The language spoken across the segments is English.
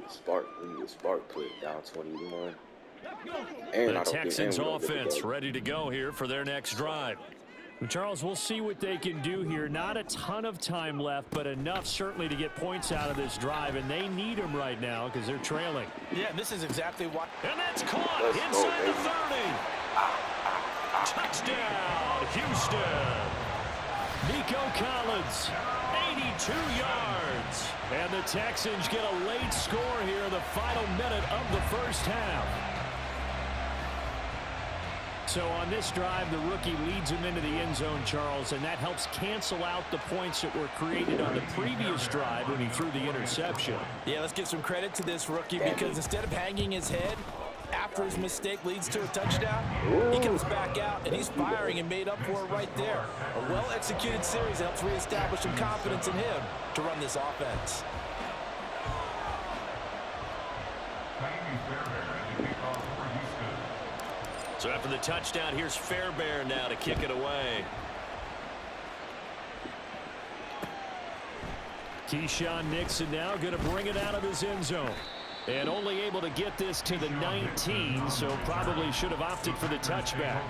Spark. We need a spark play down 21. And the Texans offense ready to go here for their next drive. Well, Charles, we'll see what they can do here. Not a ton of time left, but enough certainly to get points out of this drive, and they need them right now because they're trailing. Yeah, and this is exactly why. And that's caught inside the 30. Touchdown, Houston. Nico Collins, 82 yards. And the Texans get a late score here in the final minute of the first half. So on this drive, the rookie leads him into the end zone, Charles, and that helps cancel out the points that were created on the previous drive when he threw the interception. Yeah, let's give some credit to this rookie because instead of hanging his head after his mistake leads to a touchdown, he comes back out and he's firing and made up for it right there. A well-executed series helps reestablish some confidence in him to run this offense. So after the touchdown, here's Fairbairn now to kick it away. Keyshawn Nixon now going to bring it out of his end zone. And only able to get this to the 19, so probably should have opted for the touchback.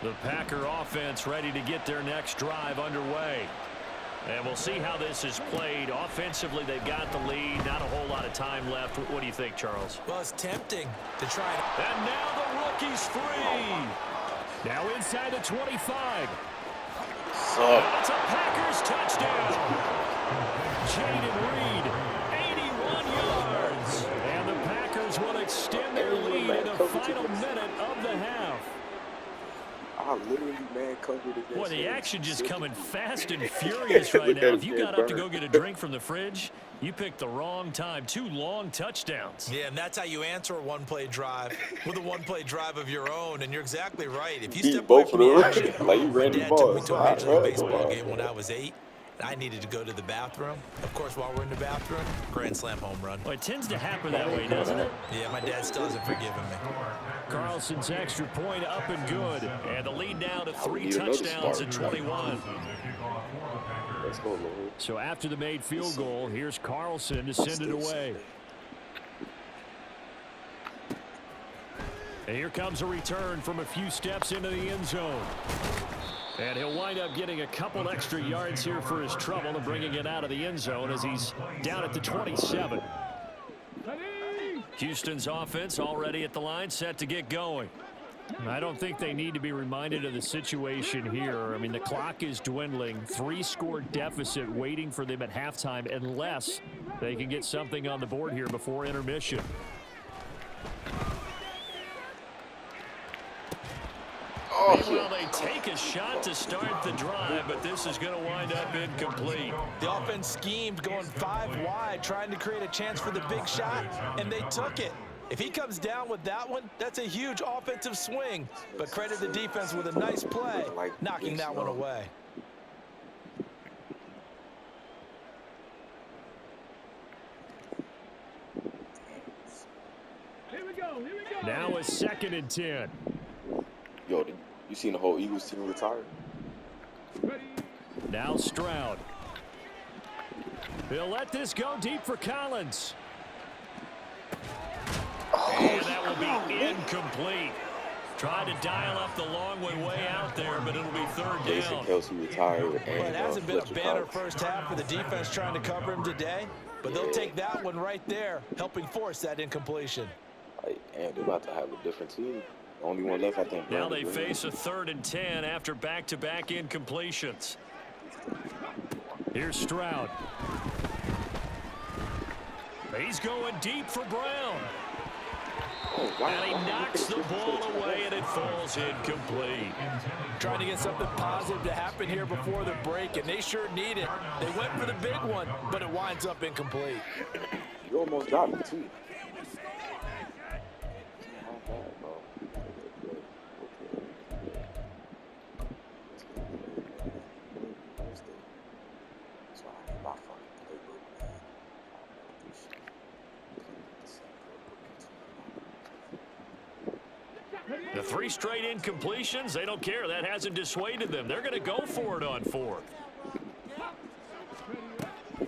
The Packer offense ready to get their next drive underway. And we'll see how this is played. Offensively, they've got the lead. Not a whole lot of time left. What do you think, Charles? Well, it's tempting to try it. And now the rookie's free. Now inside the 25. It's a Packers touchdown. Jaden Reed, 81 yards. And the Packers will extend their lead in the final minute of the half. I literally man-covered against Boy, the action just coming fast and furious right now. If you got up to go get a drink from the fridge, you picked the wrong time. 2 long touchdowns. Yeah, and that's how you answer a one-play drive with a one-play drive of your own. And you're exactly right. If you step away from the action, like you ran my dad took me to a Major League Baseball game when I was 8. I needed to go to the bathroom. Of course, while we're in the bathroom, grand slam home run. Well, it tends to happen that way, doesn't it? Yeah, my dad still hasn't forgiven me. Carlson's extra point up and good. And the lead now to 3 touchdowns at 21. Let's go, Lord. So after the made field goal, here's Carlson to send it away. And here comes a return from a few steps into the end zone. And he'll wind up getting a couple extra yards here for his trouble and bringing it out of the end zone as he's down at the 27. Houston's offense already at the line, set to get going. I don't think they need to be reminded of the situation here. I mean, the clock is dwindling. 3-score deficit waiting for them at halftime unless they can get something on the board here before intermission. Meanwhile, they take a shot to start the drive, but this is going to wind up incomplete. The offense schemed going 5 wide, trying to create a chance for the big shot, and they took it. If he comes down with that one, that's a huge offensive swing. But credit the defense with a nice play, knocking that one away. Here we go. Now a 2nd and 10. Yo, you seen the whole Eagles team retire? Now Stroud. He'll let this go deep for Collins. And that will be incomplete. Tried to dial up the long way out there, but it'll be 3rd down. Kelsey retired. Well, it hasn't been a banner first half for the defense trying to cover him today, but they'll take that one right there, helping force that incompletion. And they're about to have a different team. The only one left, I think. Now they face a 3rd and 10 after back-to-back incompletions. Here's Stroud. He's going deep for Brown. And he knocks the ball away, and it falls incomplete. Trying to get something positive to happen here before the break, and they sure need it. They went for the big one, but it winds up incomplete. You almost got me, too. The 3 straight incompletions, they don't care. That hasn't dissuaded them. They're going to go for it on 4th.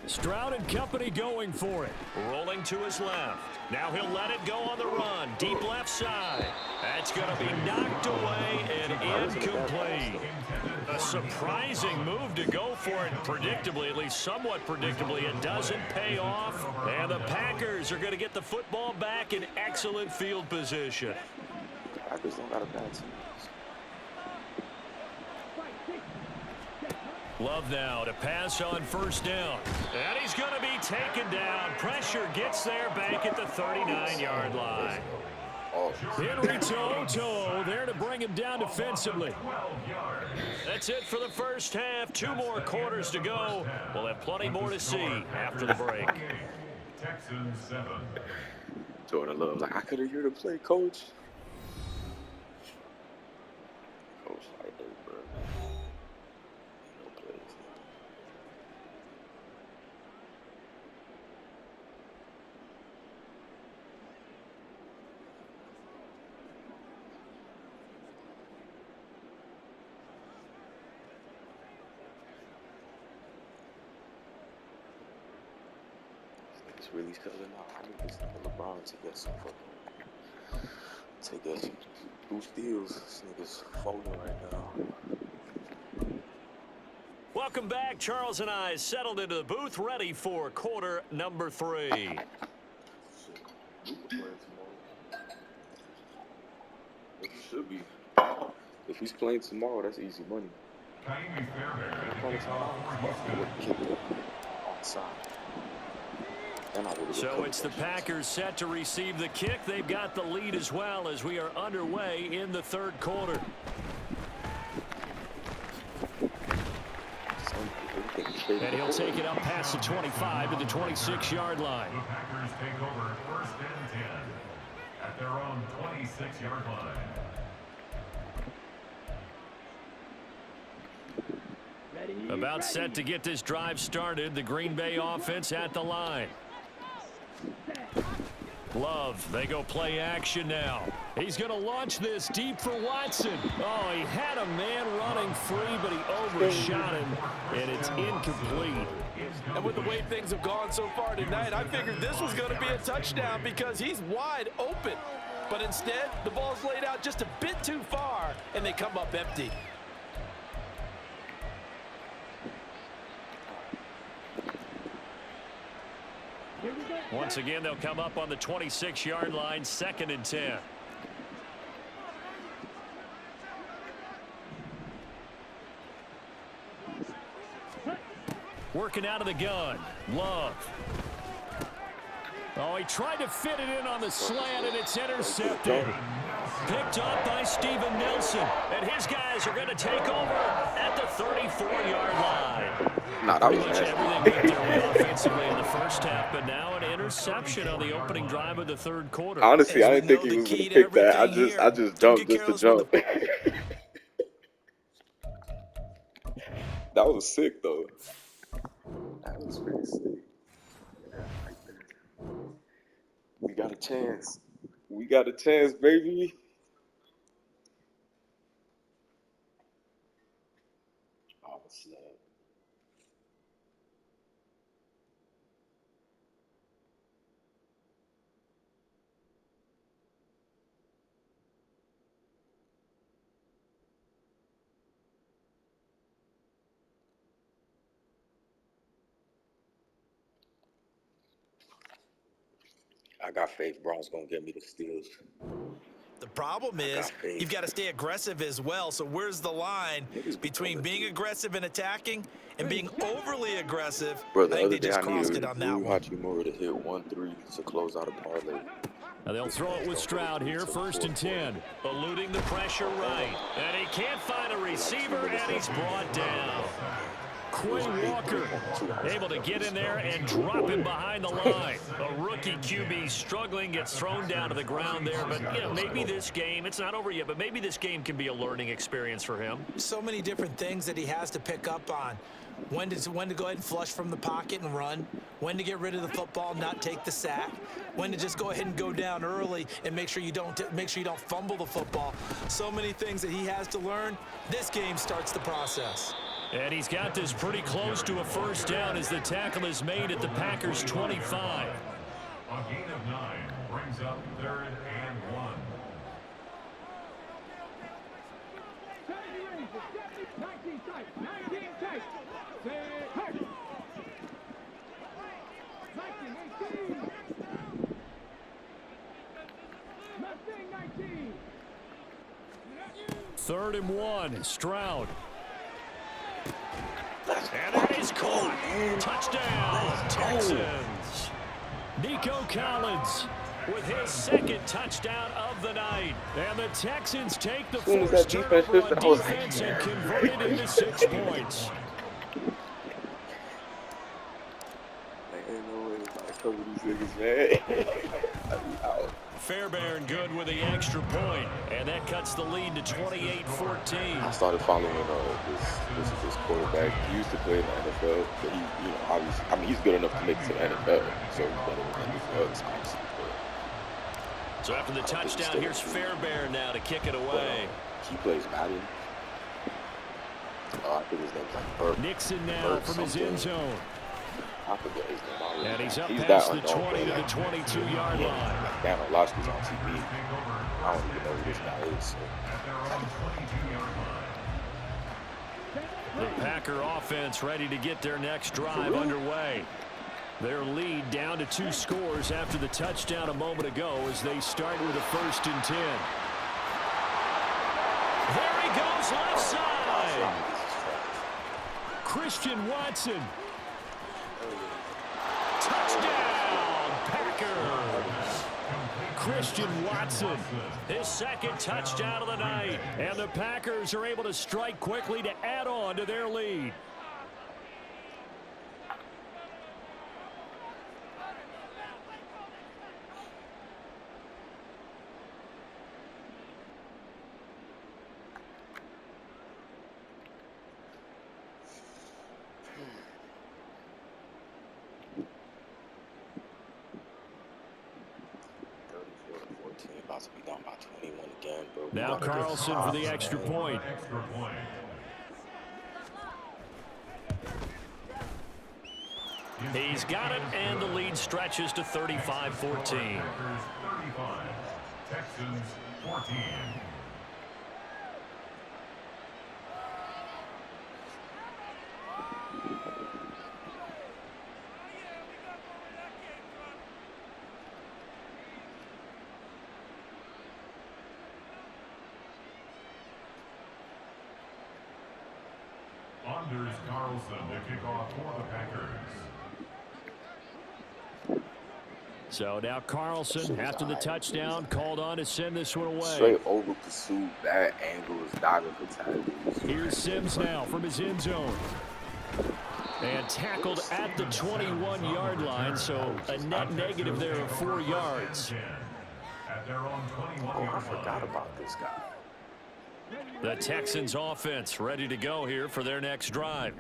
Stroud and company going for it. Rolling to his left. Now he'll let it go on the run. Deep left side. That's going to be knocked away and incomplete. A surprising move to go for it predictably, at least somewhat predictably. It doesn't pay off. And the Packers are going to get the football back in excellent field position. Packers don't got a bad team. Love now to pass on first down. And he's going to be taken down. Pressure gets there back at the 39-yard line. Henry Toto there to bring him down defensively. That's it for the first half. 2 more quarters to go. We'll have plenty more to see after the break. Jordan Love, like, I could have heard the play, coach. Coach, like, hey, bro. No plays. It's really selling out. I need this nigga LeBron to get some fucking take us 2 steals. This nigga's folding right now. Welcome back. Charles and I settled into the booth, ready for quarter number 3. It should be. If he's playing tomorrow, that's easy money. So it's the Packers set to receive the kick. They've got the lead as well as we are underway in the 3rd quarter. And he'll take it up past the 25 to the 26-yard line. The Packers take over 1st and 10 at their own 26-yard line. About set to get this drive started. The Green Bay offense at the line. Love, they go play action now. He's going to launch this deep for Watson. Oh, he had a man running free, but he overshot him, and it's incomplete. And with the way things have gone so far tonight, I figured this was going to be a touchdown because he's wide open. But instead, the ball's laid out just a bit too far, and they come up empty. Once again, they'll come up on the 26-yard line, 2nd and 10. Working out of the gun. Love. Oh, he tried to fit it in on the slant, and it's intercepted. Picked up by Steven Nelson. And his guys are going to take over at the 34-yard line. Nah, that was Pretty much everything went their way offensively in the first half, but now an interception on the opening drive of the 3rd quarter. Honestly, I didn't think he was going to pick that. I just jumped just to jump. That was sick, though. That was pretty sick. Yeah, right there. We got a chance. We got a chance, baby. Oh, snap. I got faith Brown's going to get me the steals. The problem is you've got to stay aggressive as well. So where's the line between being aggressive and attacking and being overly aggressive? Bro, I think they just crossed it on that one. Hachimura to hit 1-3 to close out a parlay. Now they'll throw it with Stroud here, 1st and 10. Eluding the pressure right. And he can't find a receiver, and he's brought down. Quay Walker able to get in there and drop him behind the line. A rookie QB struggling, gets thrown down to the ground there. But, you know, maybe this game, it's not over yet, but maybe this game can be a learning experience for him. So many different things that he has to pick up on. When to go ahead and flush from the pocket and run. When to get rid of the football, not take the sack. When to just go ahead and go down early and make sure you don't fumble the football. So many things that he has to learn. This game starts the process. And he's got this pretty close to a first down as the tackle is made at the Packers' 25. A gain of 9 brings up 3rd and 1. Third and 1, Stroud. And that is caught. Touchdown, Texans. Nico Collins with his second touchdown of the night. And the Texans take the first turnover on defense and convert it into 6 points. Ain't no way I cover these niggas, man. Fairbairn good with the extra point, and that cuts the lead to 28-14. I started following this quarterback. He used to play in the NFL, but he, obviously, I mean, he's good enough to make it to the NFL, so he's better than the NFL, obviously. So after the touchdown, here's Fairbairn now to kick it away. He plays Madden. I think his name's like Burke. Nixon now from his end zone. I forget his name already. And he's up past the 20 to the 22-yard line. Like Dan Orlovsky's on TV. I don't even know who this guy is. So. The Packer offense ready to get their next drive underway. Their lead down to 2 scores after the touchdown a moment ago as they start with a 1st and 10. There he goes left side. Christian Watson. Touchdown, Packers! Christian Watson, his second touchdown of the night. And the Packers are able to strike quickly to add on to their lead. About to be down by 21 again, bro. Now Carlson for the extra point. He's got it, and the lead stretches to 35-14. Packers 35, Texans 14. Anders Carlson to kick off for the Packers. So now Carlson, after the touchdown, called on to send this one away. Straight over pursuit, bad angles, diving for tackles. Here's Sims now from his end zone. And tackled at the 21-yard line, so a net negative there of 4 yards. Oh, I forgot about this guy. The Texans offense ready to go here for their next drive.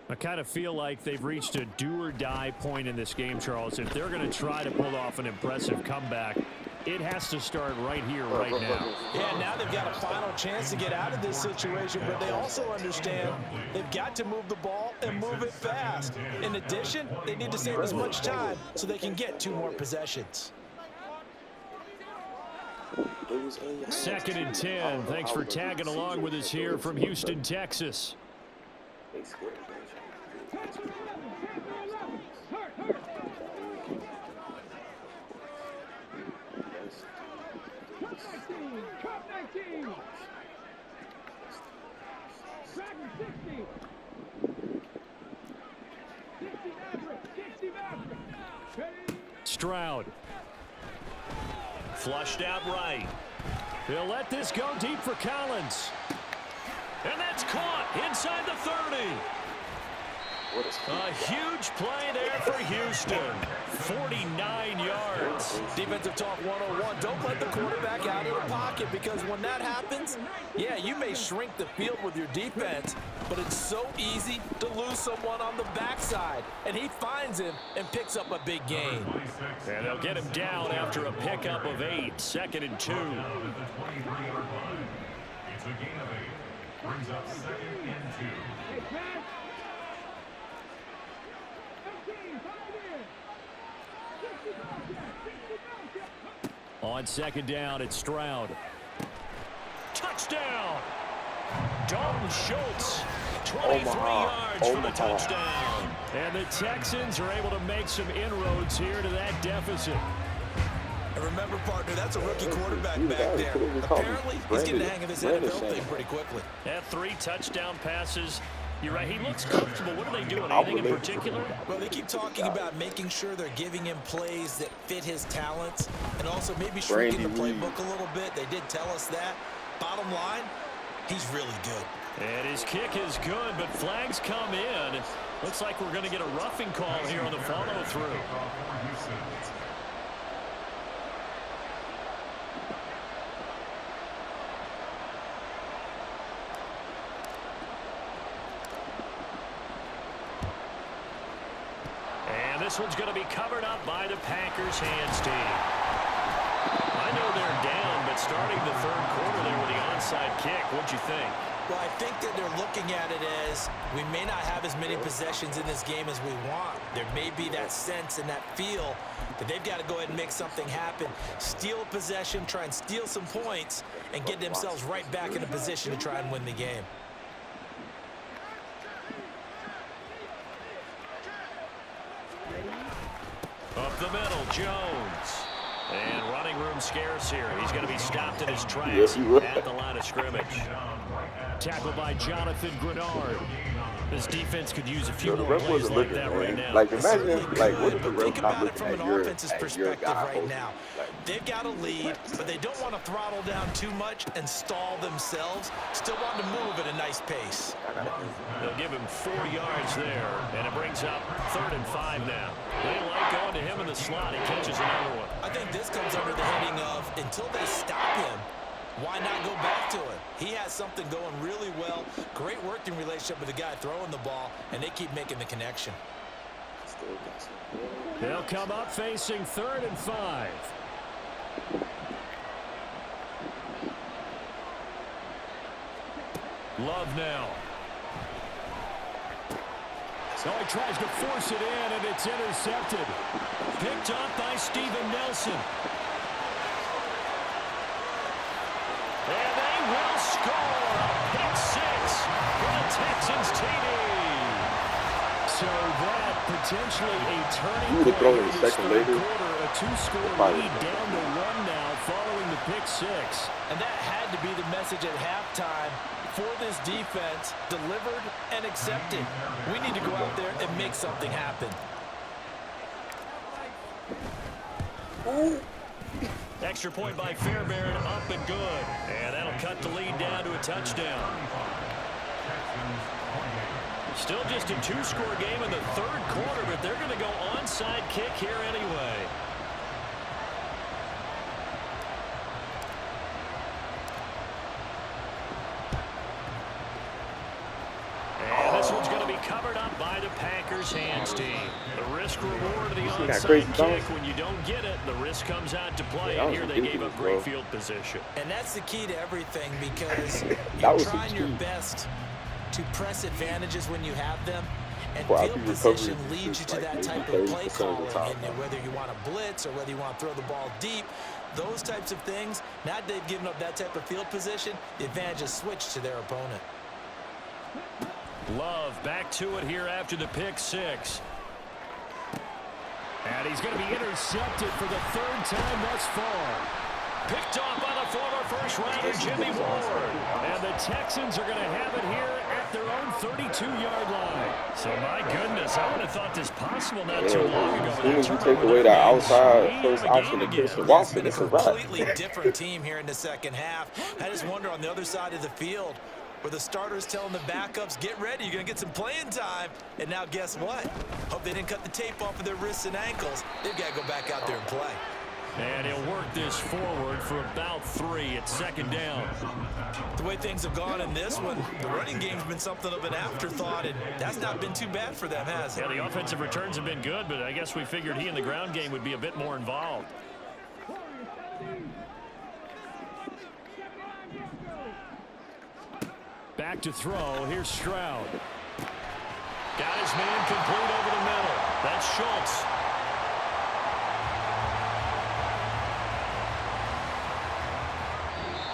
I kind of feel like they've reached a do-or-die point in this game, Charles. If they're going to try to pull off an impressive comeback, it has to start right here, right now. Yeah, now they've got a final chance to get out of this situation, but they also understand they've got to move the ball and move it fast. In addition, they need to save as much time so they can get 2 more possessions. 2nd and 10. Thanks for tagging along with us here from Houston, Texas. Stroud. Flushed out right. They'll let this go deep for Collins. And that's caught inside the 30. A huge play there for Houston. 49 yards. Defensive talk 101. Don't let the quarterback out of the pocket, because when that happens, yeah, you may shrink the field with your defense, but it's so easy to lose someone on the backside. And he finds him and picks up a big gain. And they'll get him down after a pickup of 8. 2nd and 2. Brings up 2nd and 2. On 2nd down, it's Stroud. Touchdown! Dalton Schultz, 23 yards for the touchdown. And the Texans are able to make some inroads here to that deficit. And remember, partner, that's a rookie quarterback back there. Apparently, he's getting the hang of this NFL thing pretty quickly. Had 3 touchdown passes. You're right, he looks comfortable. What are they doing? Anything in particular? Well, they keep talking about making sure they're giving him plays that fit his talents and also maybe shrinking the playbook a little bit. They did tell us that. Bottom line, he's really good. And his kick is good, but flags come in. Looks like we're going to get a roughing call here on the follow-through. And this one's going to be covered up by the Packers hands team. I know they're down, but starting the 3rd quarter there with the onside kick, what'd you think? Well, I think that they're looking at it as we may not have as many possessions in this game as we want. There may be that sense and that feel that they've got to go ahead and make something happen. Steal a possession, try and steal some points, and get themselves right back in a position to try and win the game. Up the middle, Jones. And running room scarce here. He's going to be stopped in his tracks at the line of scrimmage. Tackled by Jonathan Grenard. This defense could use a few more ref plays wasn't like looking, that man. right now. Like, imagine, like, what if the But ref think not about it looking from an at your offense's perspective guy right now. Like, They've got a lead, but they don't want to throttle down too much and stall themselves. Still want to move at a nice pace. They'll give him 4 yards there, and it brings up 3rd and 5 now. They like going to him in the slot. He catches another one. I think this comes under the heading of until they stop him, why not go back to him? He has something going really well. Great working relationship with the guy throwing the ball, and they keep making the connection. They'll come up facing 3rd and 5. Love now. So he tries to force it in, and it's intercepted. Picked up by Steven Nelson. And they will score a pick 6 for the Texans TD. So that potentially a turning point in the second quarter. A 2-score lead down to 1 now following the pick 6. And that had to be the message at halftime for this defense, delivered and accepted. We need to go out there and make something happen. Ooh. Extra point by Fairbairn, up and good. And that'll cut the lead down to a touchdown. Still just a 2-score game in the 3rd quarter, but they're going to go onside kick here anyway. And this one's going to be covered up by the Packers hands team. The risk reward of the onside kick. When you don't get it, the risk comes out to play. And here they gave up great field position. And that's the key to everything, because you're trying your best to press advantages when you have them. And field position leads you to that type of play calling. And whether you want to blitz or whether you want to throw the ball deep, those types of things, now that they've given up that type of field position, the advantage is switched to their opponent. Love back to it here after the pick 6. And he's going to be intercepted for the 3rd time thus far. Picked off by the former first-rounder Jimmy Ward. And the Texans are going to have it here at their own 32-yard line. So, my goodness, I would have thought this possible not too long ago. As soon as you take away that outside first option of Christian Watson, it's a wrap. Completely different team here in the second half. I just wonder on the other side of the field, where the starters telling the backups, get ready, you're going to get some playing time. And now guess what? Hope they didn't cut the tape off of their wrists and ankles. They've got to go back out there and play. And he'll work this forward for about 3 at 2nd down. The way things have gone in this one, the running game's been something of an afterthought, and that's not been too bad for them, has it? Yeah, the offensive returns have been good, but I guess we figured he in the ground game would be a bit more involved. Back back to throw. Here's Stroud. Got his man complete over the middle. That's Schultz.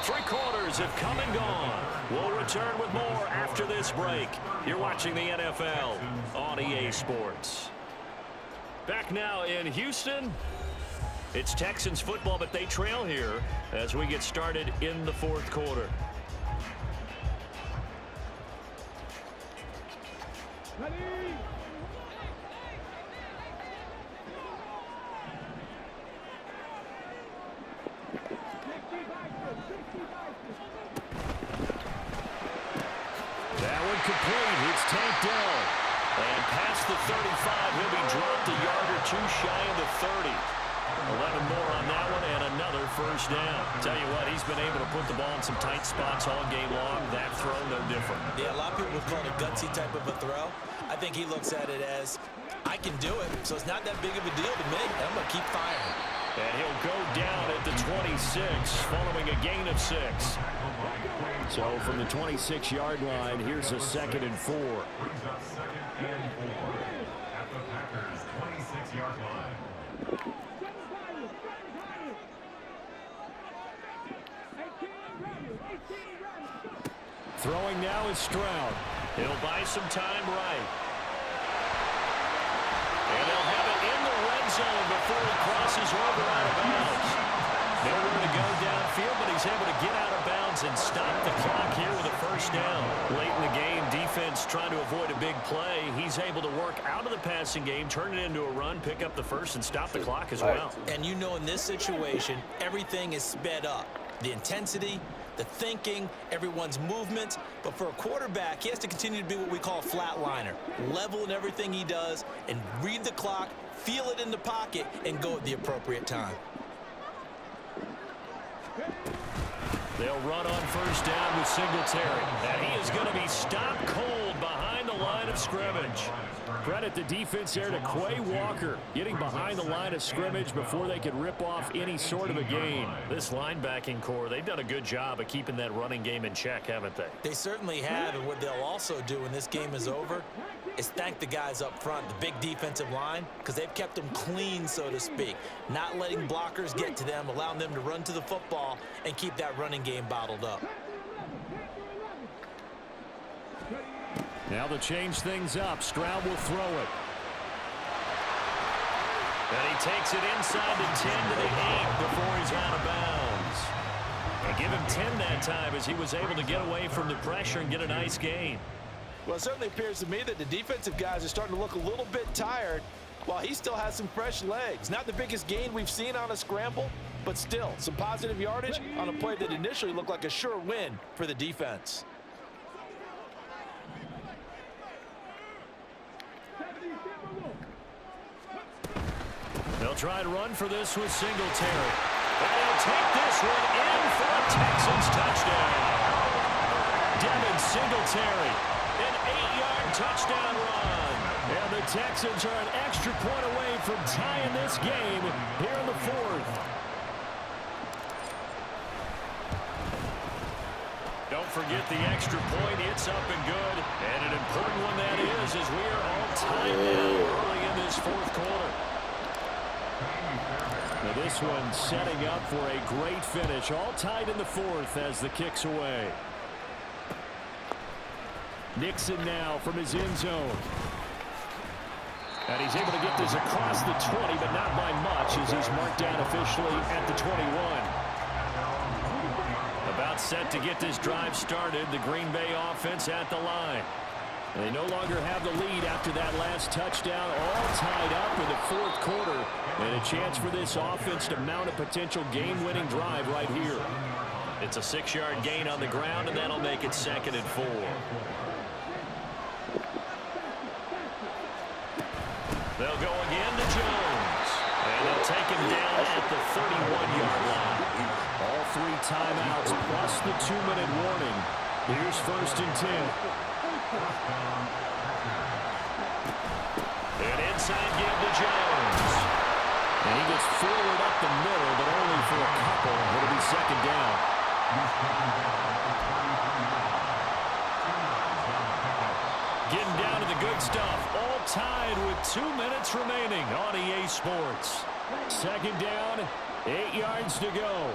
Three quarters have come and gone. We'll return with more after this break. You're watching the NFL on EA Sports. Back now in Houston. It's Texans football, but they trail here as we get started in the fourth quarter. That one complete. It's tanked down. And past the 35, he'll be dropped a yard or two shy of the 30. 11 more on that one and another first down. Tell you what, he's been able to put the ball in some tight spots all game long. That throw, no different. Yeah, a lot of people would call it a gutsy type of a throw. I think he looks at it as, I can do it, so it's not that big of a deal to me. I'm going to keep firing. And he'll go down at the 26, following a gain of 6. So from the 26-yard line, here's a 2nd and 4. Brings up 2nd and 4 at the Packers' 26-yard line. Throwing now is Stroud. He'll buy some time right. And they'll have it in the red zone before he crosses over out of bounds. Nowhere to go downfield, but he's able to get out of bounds and stop the clock here with a first down. Late in the game, defense trying to avoid a big play. He's able to work out of the passing game, turn it into a run, pick up the first, and stop the clock as well. And you know in this situation, everything is sped up. The intensity, the thinking, everyone's movement. But for a quarterback, he has to continue to be what we call a flatliner. Level in everything he does and read the clock, feel it in the pocket, and go at the appropriate time. They'll run on first down with Singletary. And he is going to be stopped cold behind the line of scrimmage. Credit the defense there to Quay Walker, getting behind the line of scrimmage before they could rip off any sort of a gain. This linebacking core, they've done a good job of keeping that running game in check, haven't they? They certainly have, and what they'll also do when this game is over is thank the guys up front, the big defensive line, because they've kept them clean, so to speak, not letting blockers get to them, allowing them to run to the football and keep that running game bottled up. Now to change things up, Stroud will throw it. And he takes it inside the 10 to the 8 before he's out of bounds. And give him 10 that time as he was able to get away from the pressure and get a nice gain. Well, it certainly appears to me that the defensive guys are starting to look a little bit tired while he still has some fresh legs. Not the biggest gain we've seen on a scramble, but still some positive yardage on a play that initially looked like a sure win for the defense. They'll try and run for this with Singletary. And he'll take this one in for a Texans touchdown. Devin Singletary, an 8-yard touchdown run. And the Texans are an extra point away from tying this game here in the fourth. Don't forget the extra point. It's up and good. And an important one that is as we are all tied now early in this fourth quarter. Now this one setting up for a great finish. All tied in the fourth as the kick's away. Nixon now from his end zone. And he's able to get this across the 20, but not by much as he's marked down officially at the 21. About set to get this drive started. The Green Bay offense at the line. They no longer have the lead after that last touchdown. All tied up in the fourth quarter. And a chance for this offense to mount a potential game-winning drive right here. It's a 6-yard gain on the ground, and that'll make it 2nd and 4. They'll go again to Jones. And they'll take him down at the 31-yard line. All 3 timeouts plus the 2-minute warning. Here's 1st and 10. An inside give to Jones. And he gets forward up the middle, but only for a couple. It'll be 2nd down. getting down to the good stuff. All tied with 2 minutes remaining on EA Sports. Second down, 8 yards to go.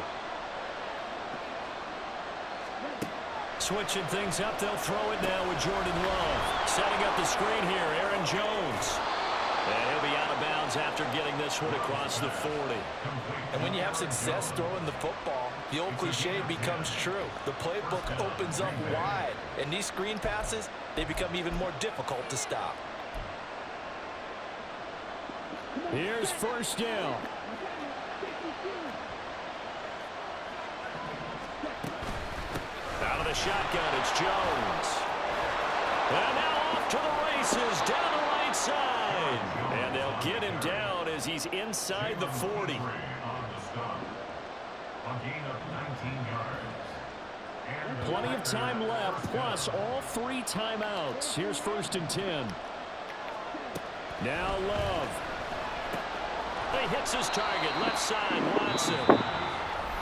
Switching things up, they'll throw it now with Jordan Love. Setting up the screen here, Aaron Jones. And he'll be out of bounds after getting this one across the 40. And when you have success throwing the football, the old cliche becomes true. The playbook opens up wide, and these screen passes, they become even more difficult to stop. Here's first down. Out of the shotgun, it's Jones. And now off to the races, down the right side. And they'll get him down as he's inside the 40. On the stop. A gain of 19 yards. Plenty of time left, plus all 3 timeouts. Here's first and 10. Now Love. He hits his target, left side, Watson.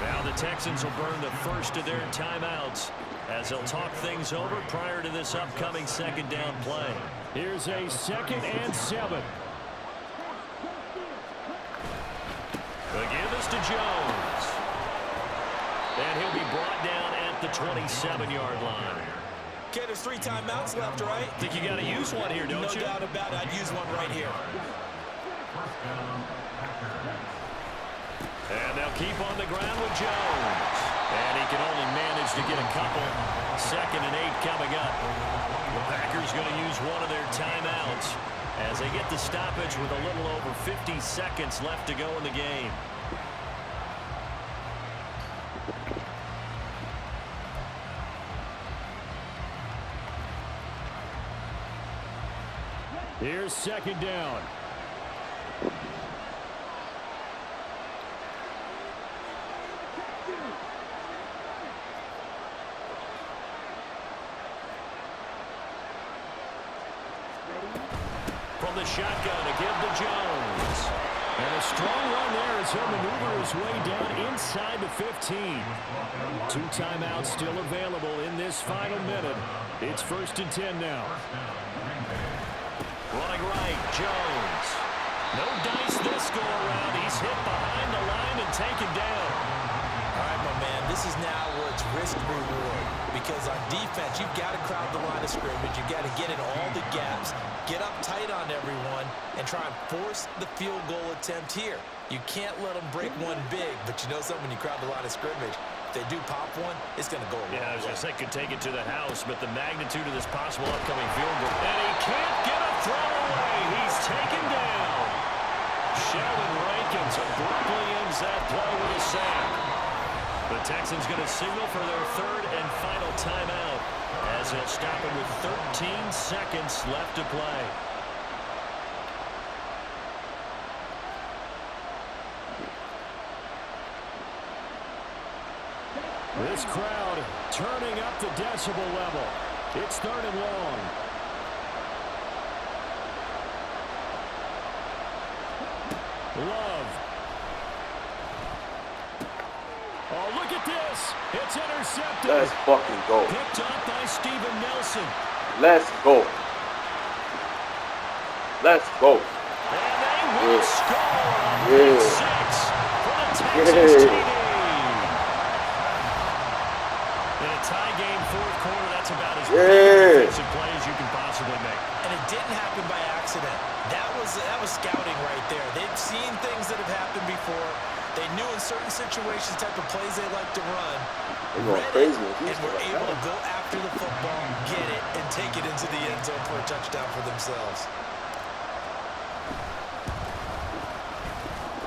Now the Texans will burn the first of their timeouts as they'll talk things over prior to this upcoming second down play. Here's a 2nd and 7. They give this to Jones. And he'll be brought down at the 27-yard line. Okay, there's 3 timeouts left, right? Think you got to use one here, don't you? No doubt about it. I'd use one right here. And they'll keep on the ground with Jones. And he can only manage to get a couple. 2nd and 8 coming up. The Packers going to use one of their timeouts as they get the stoppage with a little over 50 seconds left to go in the game. Here's second down. From the shotgun to give to Jones. And a strong run there as he'll maneuver his way down inside the 15. 2 timeouts still available in this final minute. It's first and 10 now. Running right, Jones. No dice this go around. He's hit behind the line and taken down. All right, my man, this is now where it's risk-reward. Because on defense, you've got to crowd the line of scrimmage. You've got to get in all the gaps, get up tight on everyone, and try and force the field goal attempt here. You can't let them break one big, but you know something, when you crowd the line of scrimmage, if they do pop one, it's going to go a long way. Yeah, I was going to say could take it to the house, but the magnitude of this possible upcoming field goal. And he can't get a throw away. He's taken down. Sheldon Rankins abruptly ends that play with a sack. The Texans going to signal for their 3rd and final timeout as they'll stop it with 13 seconds left to play. This crowd turning up the decibel level. It's 3rd and long. Love. Oh, look at this. It's intercepted. Let's fucking go. Picked up by Steven Nelson. Let's go. Let's go. And they will score on Yeah. 6 for the Texans TD. In a tie game, 4th quarter, that's about as big a defensive play as you can possibly make. And it didn't happen by accident. That was scouting right there. They've seen things that have happened before. They knew in certain situations type of plays they like to run. They're going crazy and were able to go after the football, get it, and take it into the end zone for a touchdown for themselves.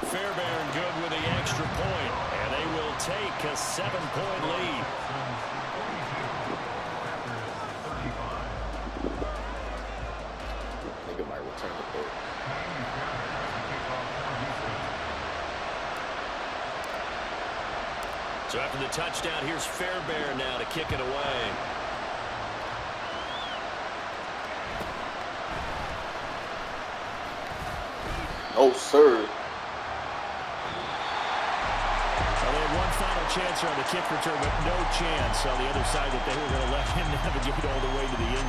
Fairbairn good with the extra point, and they will take a 7-point lead. I think it might return the ball. So after the touchdown, here's Fairbairn now to kick it away. No, sir. Well, they had one final chance on the kick return, but no chance on the other side that they were going to let him navigate all the way to the end